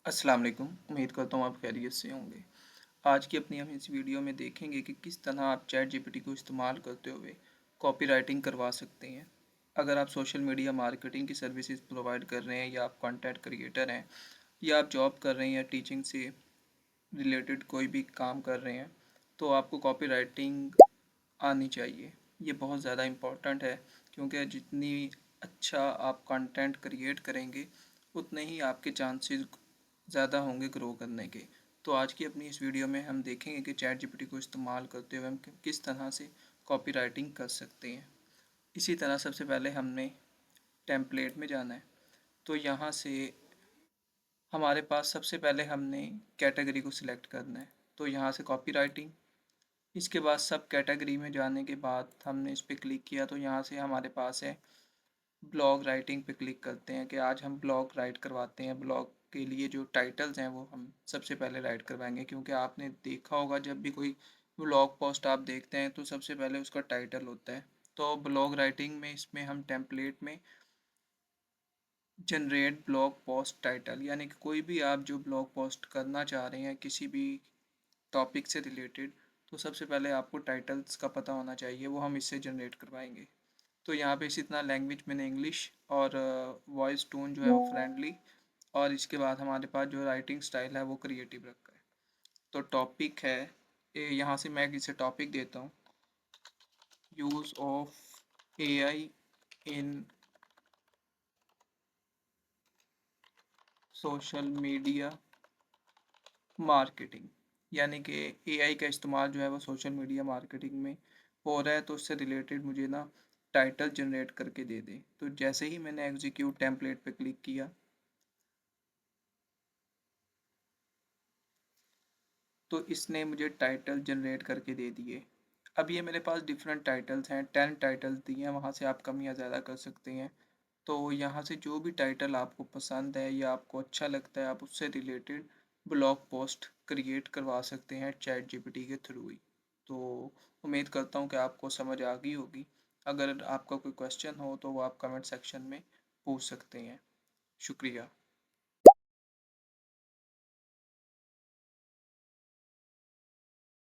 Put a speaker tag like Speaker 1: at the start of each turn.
Speaker 1: अस्सलाम वालेकुम। उम्मीद करता हूँ आप खैरियत से होंगे। आज की अपनी हम इस वीडियो में देखेंगे कि किस तरह आप चैट जीपीटी को इस्तेमाल करते हुए कॉपी राइटिंग करवा सकते हैं। अगर आप सोशल मीडिया मार्केटिंग की सर्विसेज प्रोवाइड कर रहे हैं या आप कंटेंट क्रिएटर हैं या आप जॉब कर रहे हैं या टीचिंग से रिलेटेड कोई भी काम कर रहे हैं तो आपको कॉपी राइटिंग आनी चाहिए। ये बहुत ज़्यादा इम्पोर्टेंट है क्योंकि जितनी अच्छा आप कंटेंट क्रिएट करेंगे उतने ही आपके चांसेस ज़्यादा होंगे ग्रो करने के। तो आज की अपनी इस वीडियो में हम देखेंगे कि चैट जीपीटी को इस्तेमाल करते हुए हम किस तरह से कॉपी राइटिंग कर सकते हैं। इसी तरह सबसे पहले हमने टेम्पलेट में जाना है। तो यहाँ से हमारे पास सबसे पहले हमने कैटेगरी को सिलेक्ट करना है। तो यहाँ से कॉपी राइटिंग, इसके बाद सब कैटेगरी में जाने के बाद हमने इस पर क्लिक किया तो यहाँ से हमारे पास है ब्लॉग राइटिंग पे क्लिक करते हैं कि आज हम ब्लॉग राइट करवाते हैं। ब्लॉग के लिए जो टाइटल्स हैं वो हम सबसे पहले राइट करवाएंगे क्योंकि आपने देखा होगा जब भी कोई ब्लॉग पोस्ट आप देखते हैं तो सबसे पहले उसका टाइटल होता है। तो ब्लॉग राइटिंग में इसमें हम टेम्पलेट में जनरेट ब्लॉग पोस्ट टाइटल यानी कि कोई भी आप जो ब्लॉग पोस्ट करना चाह रहे हैं किसी भी टॉपिक से रिलेटेड, तो सबसे पहले आपको टाइटल्स का पता होना चाहिए, वो हम इससे जनरेट करवाएंगे। तो यहाँ पे इसी तरह लैंग्वेज मैंने इंग्लिश और वॉइस टोन जो है वो फ्रेंडली, और इसके बाद हमारे पास जो राइटिंग स्टाइल है वो क्रिएटिव रखा है। तो टॉपिक है यहाँ से मैं इसे टॉपिक देता हूँ, use of AI in social media marketing, यानी कि एआई का इस्तेमाल जो है वो सोशल मीडिया मार्केटिंग में हो रहा है। तो उससे रिलेटेड मुझे ना टाइटल जनरेट करके दे दे। तो जैसे ही मैंने एग्जीक्यूट टेम्पलेट पे क्लिक किया तो इसने मुझे टाइटल जनरेट करके दे दिए। अब ये मेरे पास डिफरेंट टाइटल्स हैं, 10 टाइटल्स दिए हैं, वहाँ से आप कम या ज़्यादा कर सकते हैं। तो यहाँ से जो भी टाइटल आपको पसंद है या आपको अच्छा लगता है आप उससे रिलेटेड ब्लॉग पोस्ट क्रिएट करवा सकते हैं चैट जीपीटी के थ्रू ही। तो उम्मीद करता हूँ कि आपको समझ आ गई होगी। अगर आपका कोई क्वेश्चन हो तो वो आप कमेंट सेक्शन में पूछ सकते हैं। शुक्रिया।